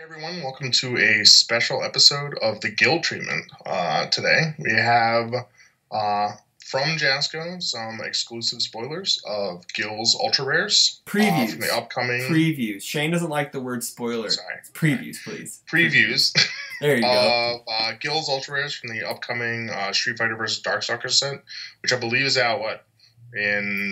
Everyone, welcome to a special episode of the Gill treatment. Today we have from Jasco some exclusive spoilers of Gill's Ultra Rares Previews from the upcoming previews. Shane doesn't like the word spoiler. Sorry. It's previews, please. Previews. There you go. Gill's Ultra Rares from the upcoming Street Fighter vs. Darkstalker set, which I believe is out in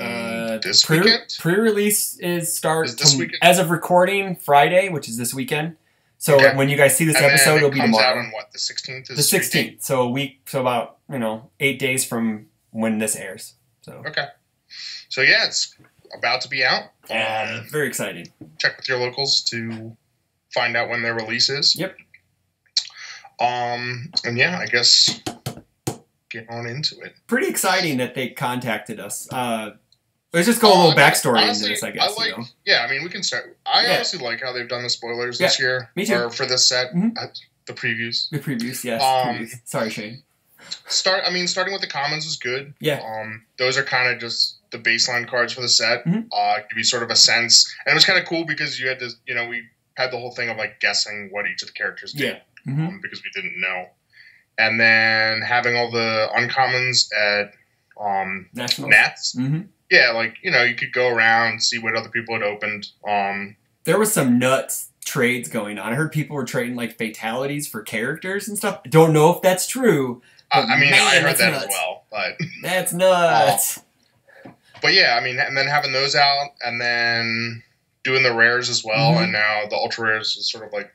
this weekend. Pre-release is this weekend? As of recording Friday, which is this weekend. So when you guys see this episode, it'll be tomorrow. Comes out on what, the 16th? The 16th. So a week. So about 8 days from when this airs. So okay. So yeah, it's about to be out. Very exciting. Check with your locals to find out when their release is. Yep. And yeah, I guess get on into it. Pretty exciting that they contacted us. Let's just go a little backstory honestly, into this, I guess. Yeah, I mean, we can start. I honestly like how they've done the spoilers this year. Me too. Or for this set, the previews. The previews, yes. Previews. Sorry, Shane. Starting with the commons was good. Yeah. Those are kind of just the baseline cards for the set. Give you sort of a sense, and it was kind of cool because you had to, we had the whole thing of like guessing what each of the characters did, because we didn't know, and then having all the uncommons at Nats. Yeah, like, you could go around, see what other people had opened. There was some nuts trades going on. I heard people were trading, like, fatalities for characters and stuff. I don't know if that's true. I heard that as well. But that's nuts. But yeah, and then having those out, and then doing the rares as well, and now the ultra rares is sort of like...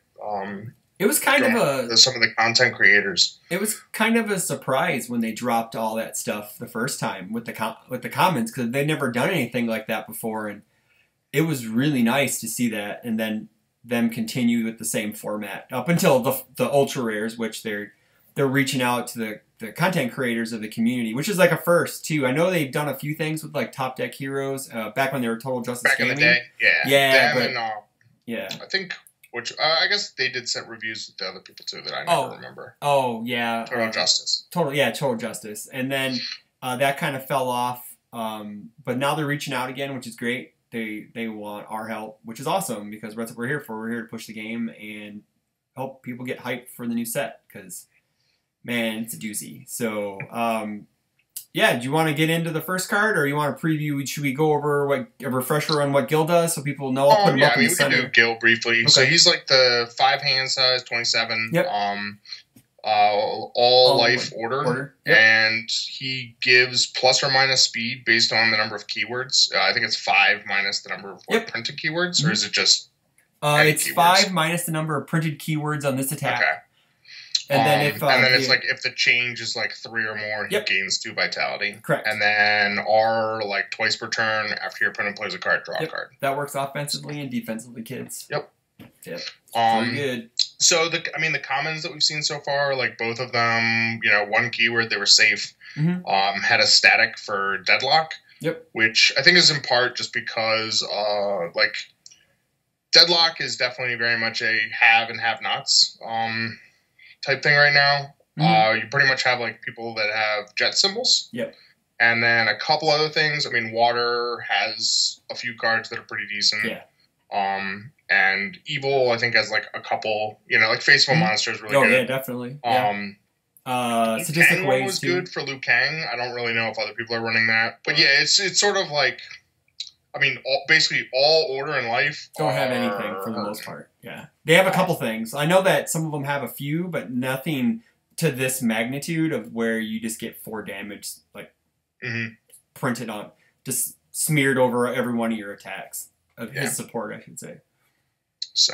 it was kind of some of the content creators. It was kind of a surprise when they dropped all that stuff the first time with the commons, because they'd never done anything like that before, and it was really nice to see that, and then them continue with the same format up until the ultra rares, which they're reaching out to the content creators of the community, which is like a first too. I know they've done a few things with like Top Deck Heroes back when they were Total Justice Gaming. In the day, yeah. I think. Which I guess they did set reviews with the other people too that I never remember. Oh yeah, Total Justice. Total Justice, and then that kind of fell off. But now they're reaching out again, which is great. They want our help, which is awesome because that's what we're here for. We're here to push the game and help people get hyped for the new set because, man, it's a doozy. So yeah, do you want to get into the first card, or you want to preview? Should we go over a refresher on what Gill does so people know? I'll put him up in the center. We can do Gill briefly. Okay. So he's like the 5 hand size, 27. Yep. All life order. Yep. And he gives plus or minus speed based on the number of keywords. I think it's 5 minus the number of printed keywords, or is it just? It's keywords? 5 minus the number of printed keywords on this attack. Okay. And then it's like if the change is like 3 or more, he gains 2 vitality. Correct. And then R, like twice per turn after your opponent plays a card, draw a card. That works offensively and defensively, kids. Yep. Pretty good. So the commons that we've seen so far, like both of them, one keyword, they were safe. Had a static for Deadlock. Yep. Which I think is in part just because like Deadlock is definitely very much a have and have nots. Type thing right now. You pretty much have like people that have jet symbols. Yep. And then a couple other things. Water has a few cards that are pretty decent. Yeah. And Evil, I think, has like a couple, like Faithful Monster is really good. Oh, yeah, definitely. Sadistic Waves was good for Liu Kang. I don't really know if other people are running that. But yeah, it's sort of like, basically all order in life don't have anything for the most part. Yeah. They have a couple things. I know that some of them have a few, but nothing to this magnitude of where you just get 4 damage, like printed on, just smeared over every one of your attacks. His support, I should say. So,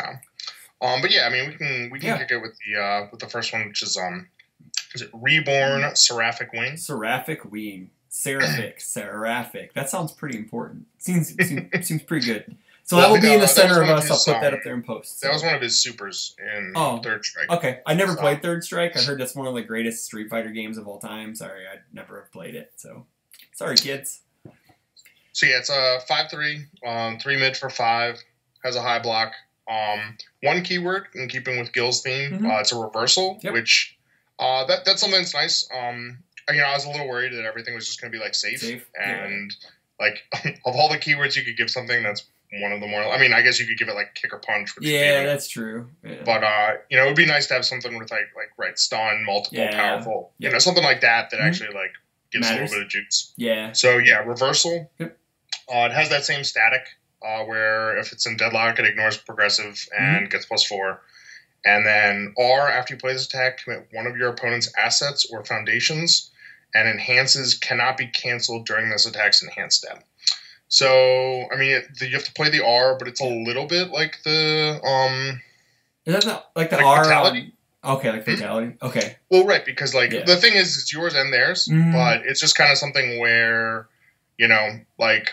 but yeah, we can kick it with the first one, which is it Reborn Seraphic Wing? Seraphic Wing. Seraphic. That sounds pretty important. Seems pretty good. So that will be in the center of us. I'll put that up there in post. That was one of his supers in Third Strike. Okay. I never played Third Strike. I heard that's one of the greatest Street Fighter games of all time. Sorry, I never have played it. So, sorry, kids. So yeah, it's a 5/3, 3 mid for 5, has a high block. 1 keyword in keeping with Gill's theme. It's a reversal, which that's something that's nice. I was a little worried that everything was just going to be like safe. And like of all the keywords you could give something, that's one of the more. I mean, I guess you could give it like kick or punch. Which that's true. Yeah. But you know, it would be nice to have something with like stun, multiple, powerful. You know, something like that actually like gives a little bit of juice. Yeah. So yeah, reversal. Yep. It has that same static where if it's in deadlock, it ignores progressive and gets +4. And then R, after you play this attack, commit one of your opponent's assets or foundations, and enhances cannot be canceled during this attack's enhanced step. So, I mean, you have to play the R, but it's a little bit like the Is that not like the R? Fatality? Okay, like fatality. Okay. Well, right, because like the thing is, it's yours and theirs, but it's just kind of something where, you know, like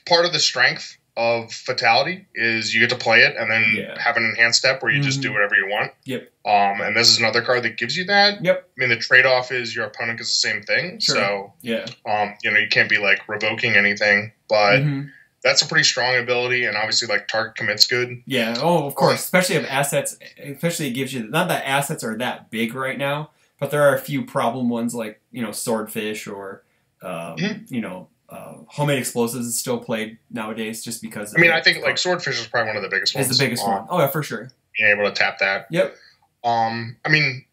part of the strength of fatality is you get to play it and then have an enhanced step where you just do whatever you want. Yep. And this is another card that gives you that. Yep. I mean, the trade-off is your opponent gets the same thing. Sure. So, you know, you can't be like revoking anything, but that's a pretty strong ability, and obviously like target commit's good. Yeah. Oh, of course. Especially if assets, especially it gives you, not that assets are that big right now, but there are a few problem ones like, you know, swordfish or, you know, homemade explosives is still played nowadays just because. I mean, I think like swordfish is probably one of the biggest ones. It's the biggest one. Oh yeah, for sure. Being able to tap that. Yep. I mean,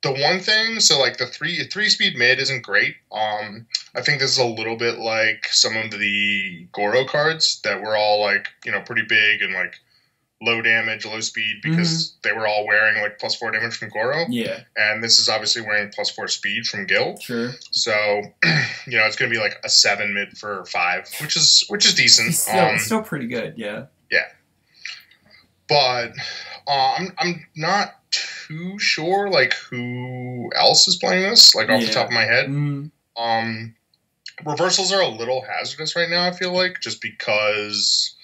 the one thing, so like the three speed mid isn't great. I think this is a little bit like some of the Goro cards that were all like, you know, pretty big and like low damage, low speed because they were all wearing like +4 damage from Goro. Yeah. And this is obviously wearing +4 speed from Gill. Sure. So, you know, it's going to be like a 7 mid for 5, which is decent. It's still pretty good, yeah. Yeah. But I'm not too sure like who else is playing this, like off the top of my head. Reversals are a little hazardous right now, I feel like, just because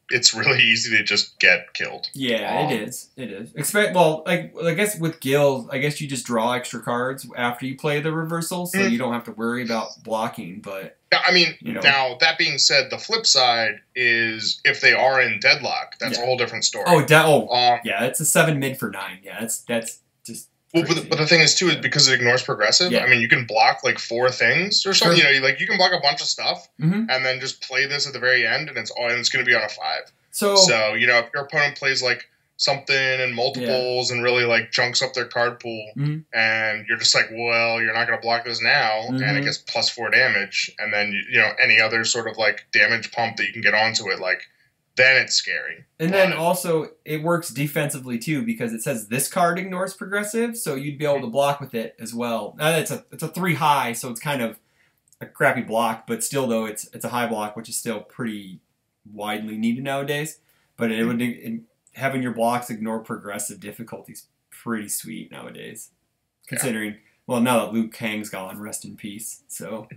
it's really easy to just get killed. Yeah, it is. It is. Well, like I guess with Gill, I guess you just draw extra cards after you play the reversal, so you don't have to worry about blocking. But I mean, you know. Now that being said, the flip side is if they are in deadlock, that's a whole different story. Yeah, it's a 7 mid for 9. Yeah, that's just. Well, but the thing is too is because it ignores progressive. Yeah. I mean, you can block like 4 things or something. Sure. You know, you can block a bunch of stuff and then just play this at the very end, and it's going to be on a 5. So you know, if your opponent plays like something in multiples and really like junks up their card pool, and you're just like, well, you're not going to block this now, and it gets +4 damage, and then you know any other sort of like damage pump that you can get onto it, like. Then it's scary. And then also, it works defensively, too, because it says this card ignores progressive, so you'd be able to block with it as well. It's a 3 high, so it's kind of a crappy block, but still, though, it's a high block, which is still pretty widely needed nowadays. But having your blocks ignore progressive difficulty is pretty sweet nowadays, considering, well, now that Liu Kang's gone, rest in peace. So,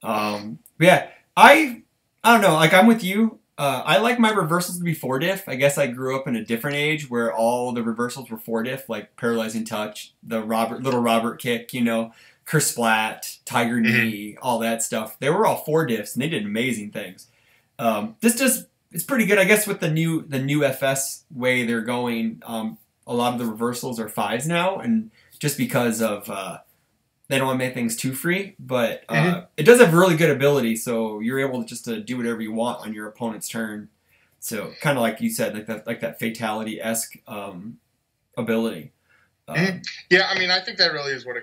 yeah, I don't know, like, I'm with you. I like my reversals to be 4 diff. I guess I grew up in a different age where all the reversals were 4 diff, like Paralyzing Touch, the Little Robert Kick, you know, Curse Splat, Tiger Knee, all that stuff. They were all 4 diffs, and they did amazing things. It's pretty good, I guess, with the new FS way they're going. A lot of the reversals are 5s now, and just because of they don't want to make things too free, but it does have really good ability, so you're able to just do whatever you want on your opponent's turn. So kind of like you said, like that fatality-esque ability. Yeah, I mean, I think that really is what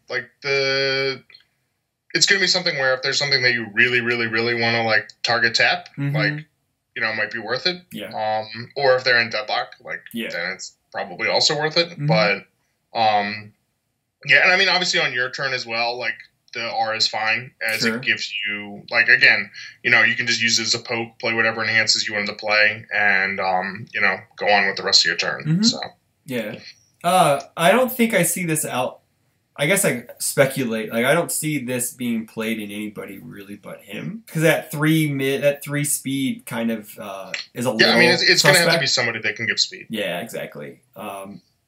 like it's going to be something where if there's something that you really, really, really want to like target tap, like you know, it might be worth it. Yeah. Or if they're in deadlock, like then it's probably also worth it. But yeah, and I mean, obviously on your turn as well, like, the R is fine, as it gives you, like, again, you know, you can just use it as a poke, play whatever enhances you wanted to play, and, you know, go on with the rest of your turn, so. Yeah. I don't think I see this out, I guess I speculate, like, I don't see this being played in anybody really but him, because that 3 speed kind of is a little I mean, it's going to have to be somebody that can give speed. Yeah, exactly.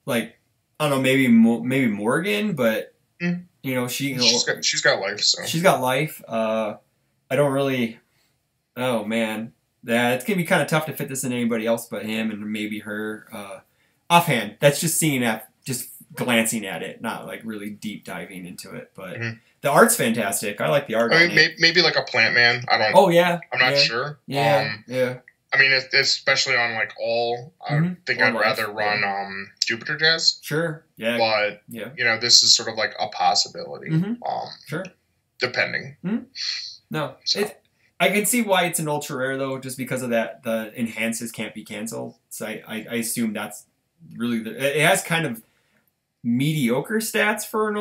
Like, I don't know, maybe Morgan, but you know she's got life. So she's got life. I don't really. Oh man, yeah, it's gonna be kind of tough to fit this in anybody else but him and maybe her. Offhand, that's just glancing at it, not like really deep diving into it. But The art's fantastic. I like the art. I mean, maybe like a Plant Man. I don't. Oh yeah. I'm not sure. Yeah. Yeah. I mean, especially on like all. I think I'd rather run Jupiter Jazz. Sure. Yeah. But you know, this is sort of like a possibility. Sure. Depending. No, so. I can see why it's an ultra rare though, just because of that. The enhances can't be canceled. So I assume that's really it has kind of mediocre stats for an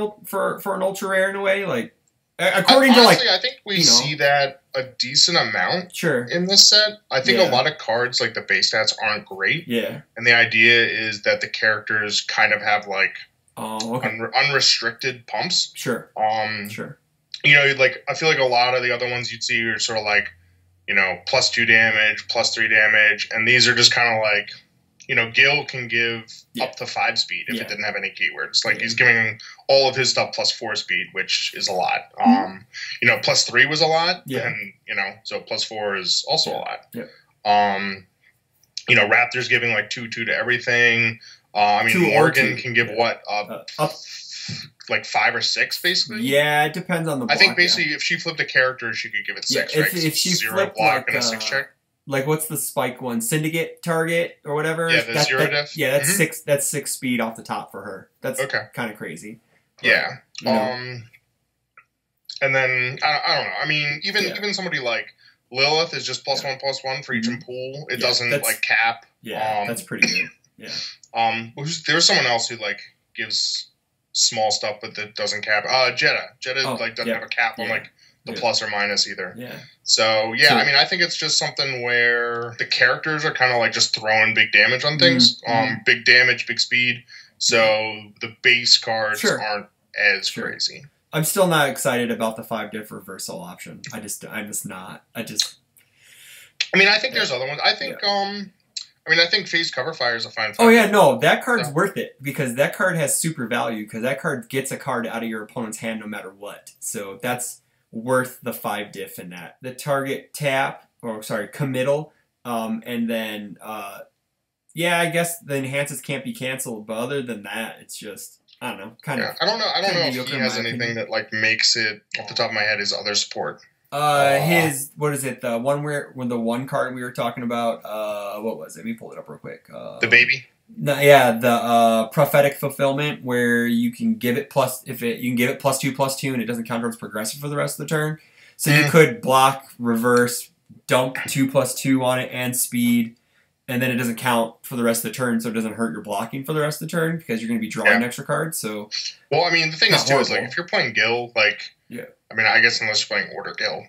ultra rare in a way. Like according to honestly, I think we see that a decent amount. In this set, I think a lot of cards like the base stats aren't great. Yeah, and the idea is that the characters kind of have like unrestricted pumps. Sure. You know, like I feel like a lot of the other ones you'd see are sort of like, you know, +2 damage, +3 damage, and these are just kind of like, you know, Gill can give up to 5 speed if it didn't have any keywords. Like he's giving all of his stuff +4 speed, which is a lot. You know, +3 was a lot, and you know, so +4 is also a lot. You know, Raptor's giving like 2/2 to everything. I mean, Morgan can give what up like 5 or 6 basically. Yeah, it depends on the block. I think basically if she flipped a character, she could give it 6. Right? If she 0 flipped block like, and a 6 check. Like what's the spike one? Syndicate target or whatever. Yeah, the 0 diff. Yeah, that's 6. That's 6 speed off the top for her. That's kind of crazy. But, yeah. And then I don't know. I mean, even somebody like Lilith is just +1/+1 for each pool. It doesn't like cap. Yeah, that's pretty good. Yeah. There's someone else who like gives small stuff, but that doesn't cap. Jetta like doesn't have a cap on like the plus or minus either. Yeah. So I mean, I think it's just something where the characters are kind of like just throwing big damage on things. Big damage, big speed. So the base cards aren't as crazy. I'm still not excited about the 5-diff reversal option. I'm just not. I mean, I think there's other ones. I think I mean, I think Phase Cover Fire is a fine. Oh yeah, no, that card's worth it because that card has super value because that card gets a card out of your opponent's hand no matter what. So that's worth the 5-diff in that. The target committal, and then I guess the enhances can't be canceled. But other than that, it's just I don't know, kind of. I don't know if he has anything that like makes it off the top of my head his other support. What is it? The one when the one card we were talking about. What was it? Let me pull it up real quick. The baby. The prophetic fulfillment where you can give it +2/+2 and it doesn't count towards progressive for the rest of the turn. So you could block, reverse, dump 2/+2 on it and speed, and then it doesn't count for the rest of the turn, so it doesn't hurt your blocking for the rest of the turn because you're going to be drawing extra cards. So, well, I mean, the thing is too is like if you're playing Gill, like. I mean, I guess unless you're playing Order Gill.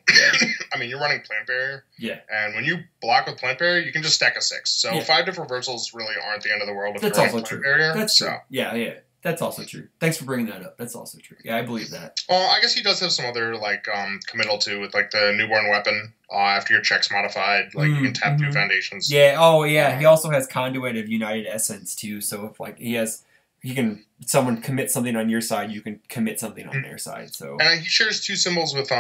I mean, you're running Plant Barrier. And when you block with Plant Barrier, you can just stack a 6. So 5-diff reversals really aren't the end of the world if you're running Plant Barrier. That's true. Yeah. That's also true. Thanks for bringing that up. That's also true. Yeah, I believe that. Well, I guess he does have some other, like, committal, too, with, like, the Newborn Weapon. After your check's modified, like, you can tap 2 foundations. Yeah, he also has Conduit of United Essence, too. So, if, like, someone commit something on your side, you can commit something on their side. So, and he shares 2 symbols with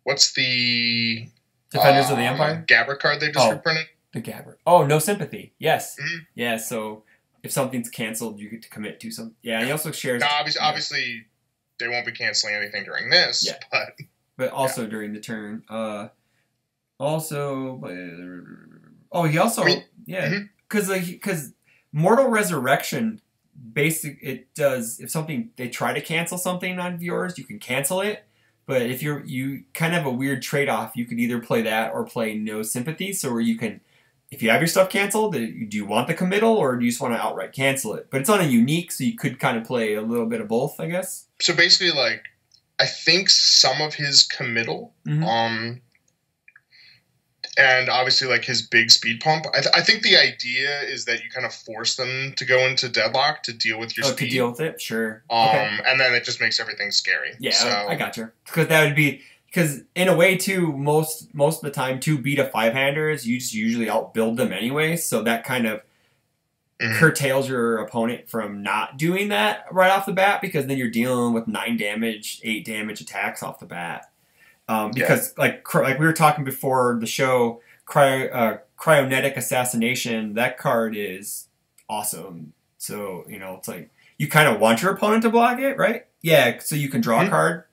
what's the Defenders of the Empire Gabbard card they just reprinted? The Gabbard. Oh, no sympathy. Yes. Yeah. So if something's canceled, you get to commit to some. Yeah. He also shares. Now, obviously, they won't be canceling anything during this. Yeah. But also during the turn. He also because Mortal Resurrection. It does if they try to cancel something on yours, you can cancel it. But if you kind of have a weird trade-off, you could either play that or play no sympathy. So where you can, if you have your stuff canceled, do you want the committal or do you just want to outright cancel it? But it's on a unique, so you could kind of play a little bit of both, I guess. So basically, like I think some of his committal, and obviously, like, his big speed pump. I think the idea is that you kind of force them to go into deadlock to deal with your speed. To deal with it, sure. And then it just makes everything scary. Yeah, so. I got you. Because that would be... Because, in a way, too, most of the time, to beat a 5-handers, you just usually outbuild them anyway. So that kind of curtails your opponent from not doing that right off the bat. Because then you're dealing with 9 damage, 8 damage attacks off the bat. Because like we were talking before the show, Cryonetic Assassination, that card is awesome. So, it's like you kind of want your opponent to block it, right? Yeah, so you can draw a card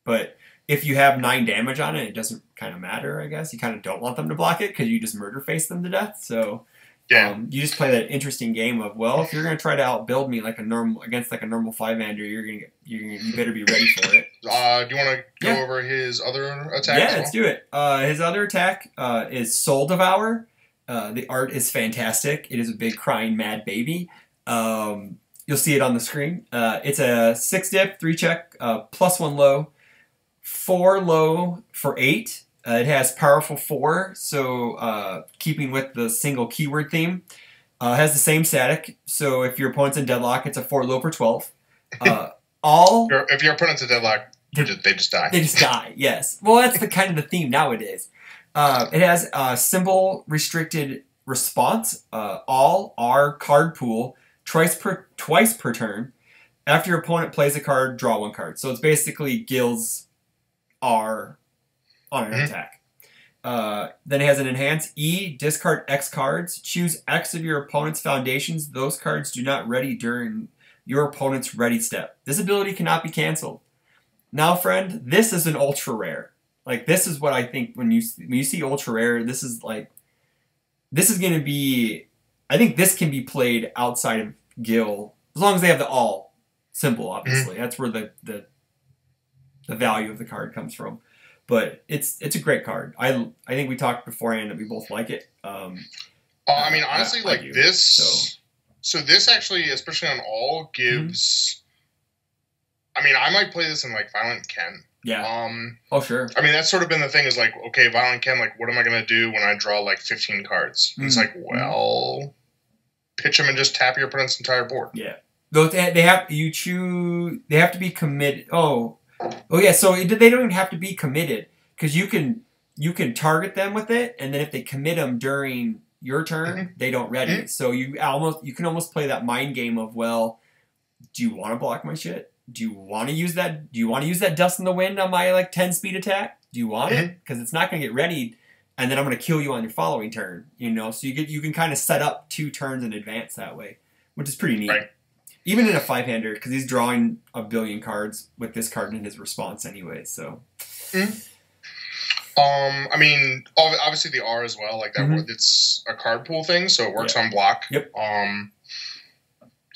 But if you have 9 damage on it, it doesn't kind of matter, I guess. You kind of don't want them to block it because you just murder face them to death. So yeah, you just play that interesting game of, well, if you're going to try to outbuild me like a normal against like a normal 5-hander, you better be ready for it. Do you want to go over his other attack? Yeah, let's do it. His other attack is Soul Devour. The art is fantastic. It is a big crying mad baby. You'll see it on the screen. It's a 6 dip, 3 check, +1 low, 4 low for 8. It has powerful 4, so keeping with the single keyword theme. It has the same static, so if your opponent's in deadlock, it's a 4 low for 12. If your opponent's in deadlock, they just die. They just die, yes. Well, that's the kind of the theme nowadays. It has a symbol restricted response. All are card pool twice per turn. After your opponent plays a card, draw 1 card. So it's basically Gill's R on an attack. Then it has an enhance E, discard X cards. Choose X of your opponent's foundations. Those cards do not ready during your opponent's ready step. This ability cannot be canceled. Now, friend, this is an ultra rare. Like, this is what I think when you see ultra rare, this is going to be, I think this can be played outside of Gill, as long as they have the all symbol, obviously. That's where the value of the card comes from. But it's a great card. I think we talked beforehand that we both like it. I mean, honestly, this. So this actually, especially on all, gives. I mean, I might play this in like Violent Ken. Yeah. Oh, sure. I mean, that's sort of been the thing is like, okay, Violent Ken, like, what am I going to do when I draw like 15 cards? And it's like, well, pitch them and just tap your opponent's entire board. Yeah. Though they have to be committed. Oh yeah. So they don't even have to be committed because you can target them with it, and then if they commit them during your turn, they don't ready. So you can almost play that mind game of, well, do you want to block my shit? Do you want to use that? Do you want to use that dust in the wind on my like 10 speed attack? Do you want it? Because it's not going to get ready, and then I'm going to kill you on your following turn. You know, so you can kind of set up 2 turns in advance that way, which is pretty neat. Right. Even in a 5-hander, because he's drawing a billion cards with this card in his response anyway. So. I mean, obviously the R as well, like that. It's a card pool thing, so it works on block. Yep.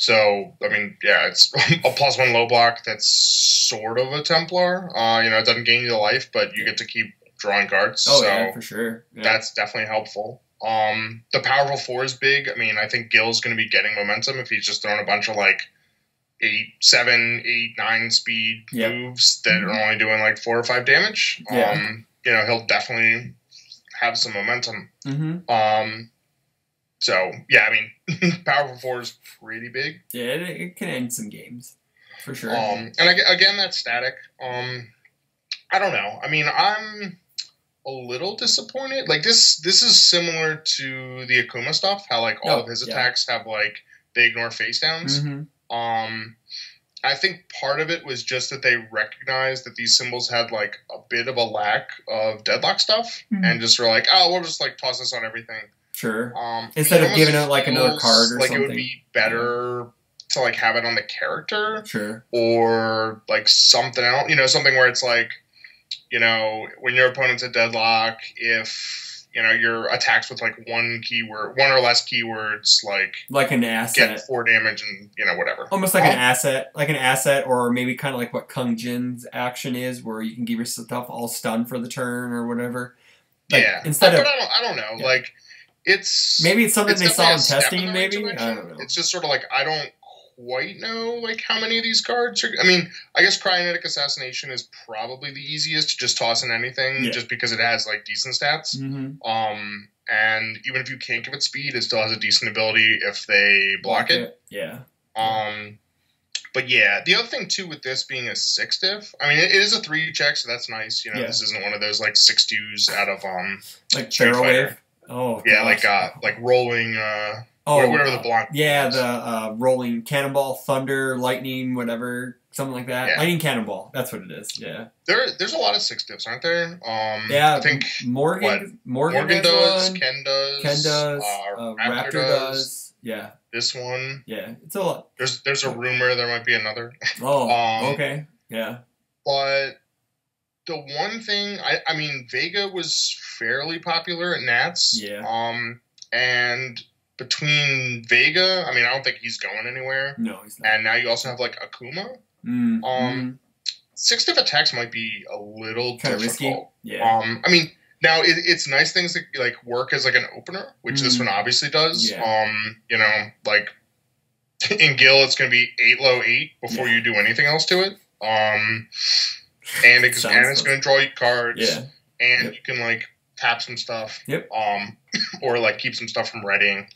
So, I mean, yeah, it's a +1 low block that's sort of a Templar. It doesn't gain you the life, but you get to keep drawing cards. Oh, so yeah, for sure. Yeah. That's definitely helpful. The powerful 4 is big. I mean, I think Gill's going to be getting momentum if he's just throwing a bunch of, like, 7, 8, 9 speed moves that are only doing, like, 4 or 5 damage. Yeah. He'll definitely have some momentum. So, yeah, I mean, powerful 4 is pretty big. Yeah, it can end some games, for sure. And again, that's static. I don't know. I mean, I'm a little disappointed. Like, this is similar to the Akuma stuff, how, like, all of his attacks have, like, they ignore face downs. I think part of it was just that they recognized that these symbols had, like, a bit of a lack of deadlock stuff, and just were like, oh, we'll just, like, toss this on everything. Sure. Instead of giving it like another card or like something. It would be better to like have it on the character. Sure. Or like something else. Something where it's like, when your opponent's at deadlock, if your attacks with like one or less keywords, like an asset, get 4 damage and whatever. Almost like an asset, or maybe kind of like what Kung Jin's action is, where you can give your stuff all stunned for the turn or whatever. Like, instead of, I don't know, like. Maybe it's something they saw in testing, maybe? I don't know. It's just sort of like, I don't quite know, like, how many of these cards are... I mean, I guess Cryonetic Assassination is probably the easiest to just toss in anything, just because it has, like, decent stats. And even if you can't give it speed, it still has a decent ability if they block it. Yeah. But yeah, the other thing, too, with this being a 6 diff, I mean, it is a 3 check, so that's nice. This isn't one of those, like, 6/2s out of, like, Barrel Wave? Oh, yeah, gosh. like rolling, whatever the block. Yeah, the rolling cannonball, thunder, lightning, whatever, something like that. Yeah. Lightning cannonball, that's what it is. Yeah. There's a lot of 6 diffs, aren't there? I think Morgan does, Ken does, Raptor does. Yeah. This one. Yeah, it's a lot. There's a rumor there might be another. Oh, okay. Yeah. But the one thing, I mean, Vega was fairly popular at Nats. Yeah. And between Vega, I mean, I don't think he's going anywhere. No, he's not. And now you also have like Akuma. Six diff attacks might be a little kind difficult. Of risky. Yeah. I mean, now it's nice things that like work as like an opener, which this one obviously does. Yeah. You know, like in Gill, it's going to be 8 low 8 before you do anything else to it. And it's going to draw you cards. Yeah. And you can like tap some stuff. Yep. Or like keep some stuff from readying.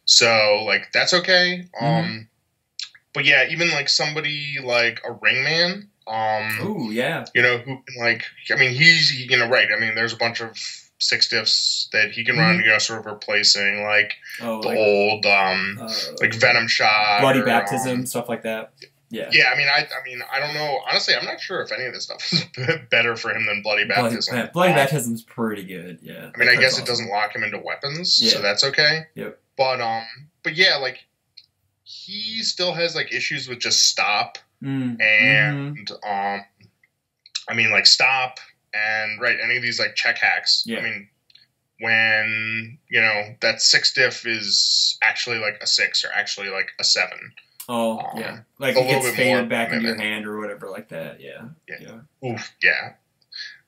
So like that's okay. But yeah, even like somebody like a Ringman. Ooh, yeah. You know, who can like, I mean, he's, you know, right. I mean, there's a bunch of six diffs that he can run, you know, sort of replacing like the old, like Venom Shot. Bloody Baptism, stuff like that. Yeah. Yeah, I mean, I don't know. Honestly, I'm not sure if any of this stuff is better for him than Bloody Baptism. Bloody Baptism's pretty good, yeah. I mean, I guess it doesn't lock him into weapons, so that's okay. Yep. But yeah, like, he still has, like, issues with just stop, and, I mean, like, stop, and, right, any of these, like, check hacks. Yeah. I mean, when, you know, that 6 diff is actually, like, a 6, or actually, like, a 7. Oh, yeah. Like, it gets faded back into your hand or whatever like that, yeah. Oof, yeah.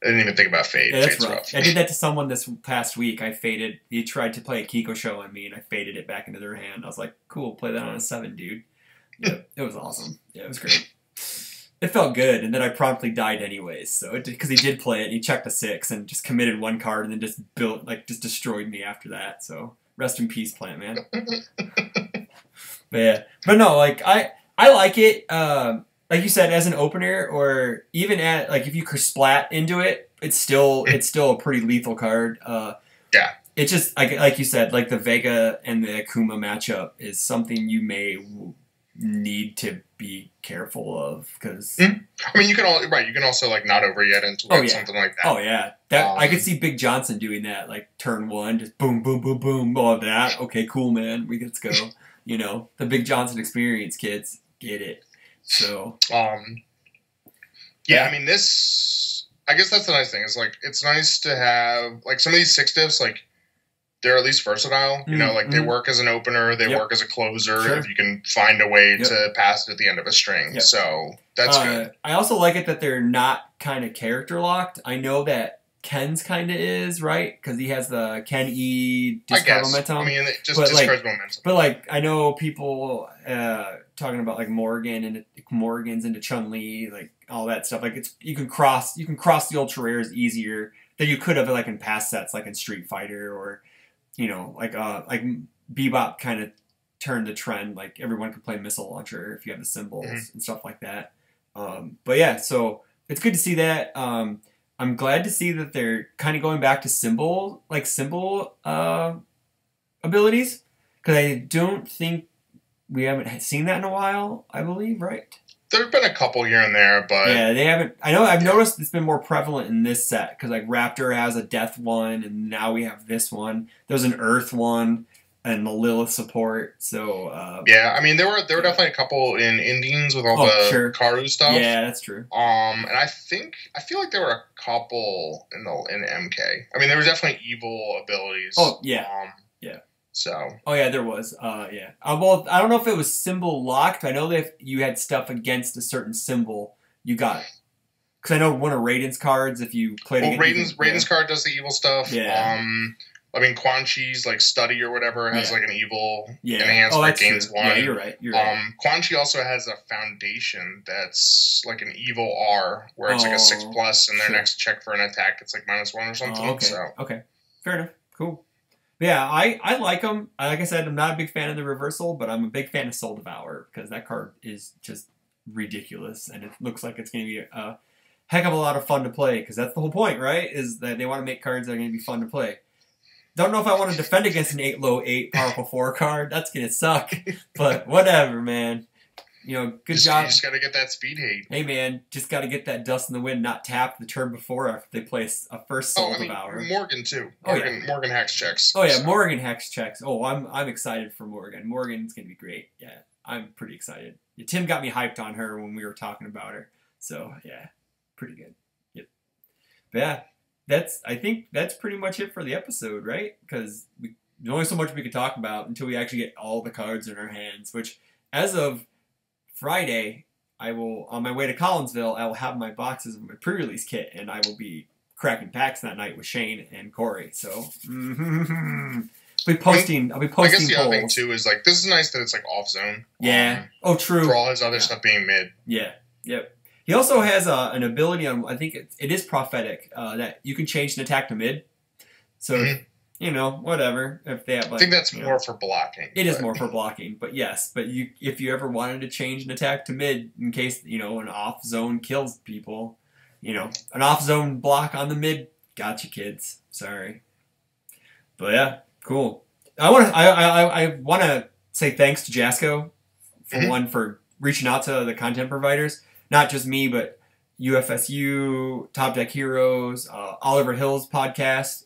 I didn't even think about fade. Yeah, that's rough. I did that to someone this past week. I faded. He tried to play a Kiko show on me, and I faded it back into their hand. I was like, cool, play that on a 7, dude. Yeah, it was awesome. Yeah, it was great. It felt good, and then I promptly died anyways. So because he did play it, and he checked a 6 and just committed 1 card, and then just just destroyed me after that. So rest in peace, Plant Man. But no, like I like it. Like you said, as an opener, or even at like if you splat into it, it's still a pretty lethal card. Yeah. It's just like you said, like the Vega and the Akuma matchup is something you may need to be careful of because. I mean, you can also like not overyet into it, something like that. Oh yeah, I could see Big Johnson doing that, like turn 1, just boom, boom, boom, boom, all of that. Okay, cool, man, let's go. You know, the Big Johnson experience, kids. Get it. So. Yeah, I mean, I guess that's the nice thing. Is like, it's nice to have, like, some of these 6 diffs, like, they're at least versatile. You know, like, they work as an opener, they work as a closer, if you can find a way to pass it at the end of a string. So, that's good. I also like it that they're not kind of character locked. I know that Ken's kind of is, right? Because he has the Ken E discard momentum. I mean, it just discards momentum. But like, I know people talking about like Morgans into Chun-Li, like all that stuff. Like you can cross the ultra rares easier than you could have like in past sets, like in Street Fighter, or you know, like Bebop kind of turned the trend. Like everyone can play missile launcher if you have the symbols and stuff like that. But yeah, so it's good to see that. I'm glad to see that they're kind of going back to symbol abilities, because I don't think we haven't seen that in a while, I believe, right? There have been a couple here and there, but... Yeah, they haven't... I've noticed it's been more prevalent in this set, because like Raptor has a Death one, and now we have this one. There's an Earth one, and the Lilith support, so... yeah, I mean, there were definitely a couple in Indians with all the Karu stuff. Yeah, that's true. And I feel like there were a couple in MK. I mean, there were definitely evil abilities. Oh, yeah. Yeah. So. Oh, yeah, there was. Yeah. Well, I don't know if it was symbol locked. I know that if you had stuff against a certain symbol, you got... Because I know one of Raiden's cards, if you played against... Raiden's card does the evil stuff. Yeah. I mean, Quan Chi's, like, study or whatever has, like, an evil enhancement gains 1. Yeah, you're right. Quan Chi also has a foundation that's, like, an evil R, where it's, like, a 6+, and their next check for an attack, it's, like, -1 or something. Okay. Fair enough. Cool. Yeah, I like them. Like I said, I'm not a big fan of the reversal, but I'm a big fan of Soul Devour, because that card is just ridiculous, and it looks like it's going to be a heck of a lot of fun to play, because that's the whole point, right? Is that they want to make cards that are going to be fun to play. Don't know if I want to defend against an 8 low 8 powerful 4 card. That's gonna suck. But whatever, man. You know, good job. You just gotta get that speed hate. Hey, man, just gotta get that Dust in the Wind not tapped the turn before after they place a first Soul Devour. Morgan too. Morgan hex checks. Oh yeah, Morgan hex checks. Oh, I'm excited for Morgan. Morgan's gonna be great. Yeah, I'm pretty excited. Yeah, Tim got me hyped on her when we were talking about her. So yeah, pretty good. Yep. yeah, I think that's pretty much it for the episode, right? Because there's only so much we could talk about until we actually get all the cards in our hands, which as of Friday, I will, on my way to Collinsville, I will have my boxes of my pre-release kit, and I will be cracking packs that night with Shane and Corey. So, I'll be posting I guess the other thing polls. too is like this is nice that it's like off zone. Yeah. Oh, true. For all his other stuff being mid. Yeah. Yep. He also has an ability on. I think it is prophetic that you can change an attack to mid. So you know, whatever. If they have, like, I think that's more for blocking. It is more for blocking, but yes. But if you ever wanted to change an attack to mid in case an off zone kills people, an off zone block on the mid, gotcha, kids. Sorry, but yeah, cool. I want to say thanks to Jasco for reaching out to the content providers, not just me, but UFSU, Top Deck Heroes, Oliver Hill's podcast.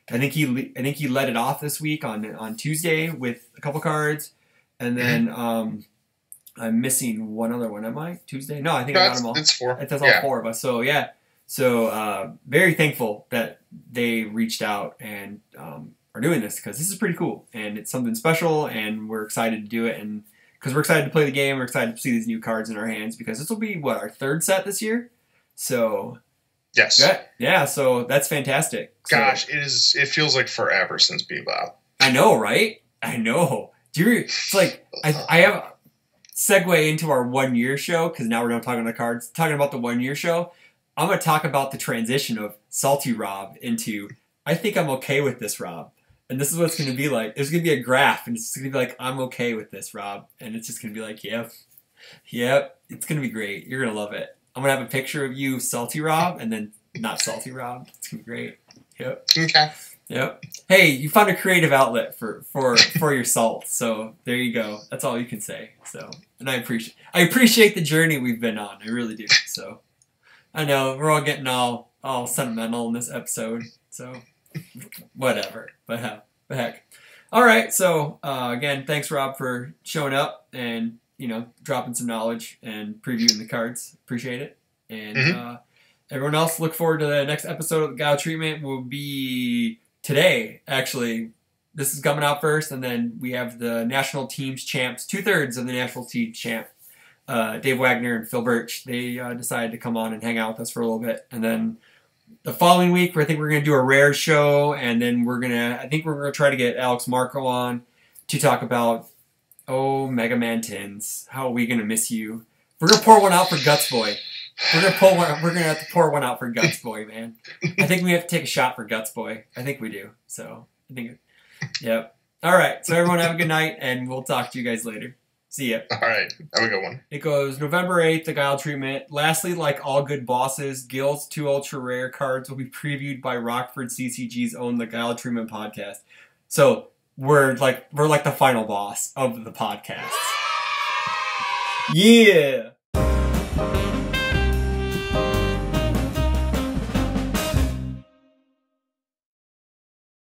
I think he led it off this week on Tuesday with a couple cards, and then I'm missing one other one. Am I Tuesday? No, I think I got them all. It's 4. That's all 4 of us. So yeah, very thankful that they reached out and are doing this because this is pretty cool and it's something special, and we're excited to do it, and because we're excited to play the game, we're excited to see these new cards in our hands because this will be our 3rd set this year. So. Yes. Yeah, so that's fantastic. Gosh, it feels like forever since Bebop. I know, right? I know. It's like I have a segue into our 1-year show because now we're not talking about the cards. Talking about the 1-year show, I'm going to talk about the transition of Salty Rob into I think I'm okay with this, Rob. And this is what it's going to be like. There's going to be a graph, and it's going to be like, I'm okay with this, Rob. And it's just going to be like, yep. It's going to be great. You're going to love it. I'm going to have a picture of you, Salty Rob, and then not Salty Rob. It's going to be great. Yep. Okay. Yep. Hey, you found a creative outlet for your salt. So there you go. That's all you can say. So, and I appreciate the journey we've been on. I really do. So I know we're all getting all sentimental in this episode. So whatever. But heck. All right. So again, thanks, Rob, for showing up and dropping some knowledge and previewing the cards. Appreciate it. And everyone else, look forward to the next episode of the Gao Treatment. Will be today, actually. This is coming out first, and then we have the National Teams Champs, 2/3 of the National Teams Champ, Dave Wagner and Phil Birch. They decided to come on and hang out with us for a little bit. And then the following week, I think we're going to do a rare show, and then we're going to try to get Alex Marco on to talk about Mega Man Tins. How are we gonna miss you? We're gonna pour one out for Guts Boy. We're gonna have to pour one out for Guts Boy, man. I think we have to take a shot for Guts Boy. I think we do. So yep. All right. So everyone have a good night, and we'll talk to you guys later. See ya. All right. Have a good one. It goes November 8th, the Guile Treatment. Lastly, like all good bosses, Gill's 2 ultra rare cards will be previewed by Rockford CCG's own The Guile Treatment podcast. So. We're like the final boss of the podcast. Yeah.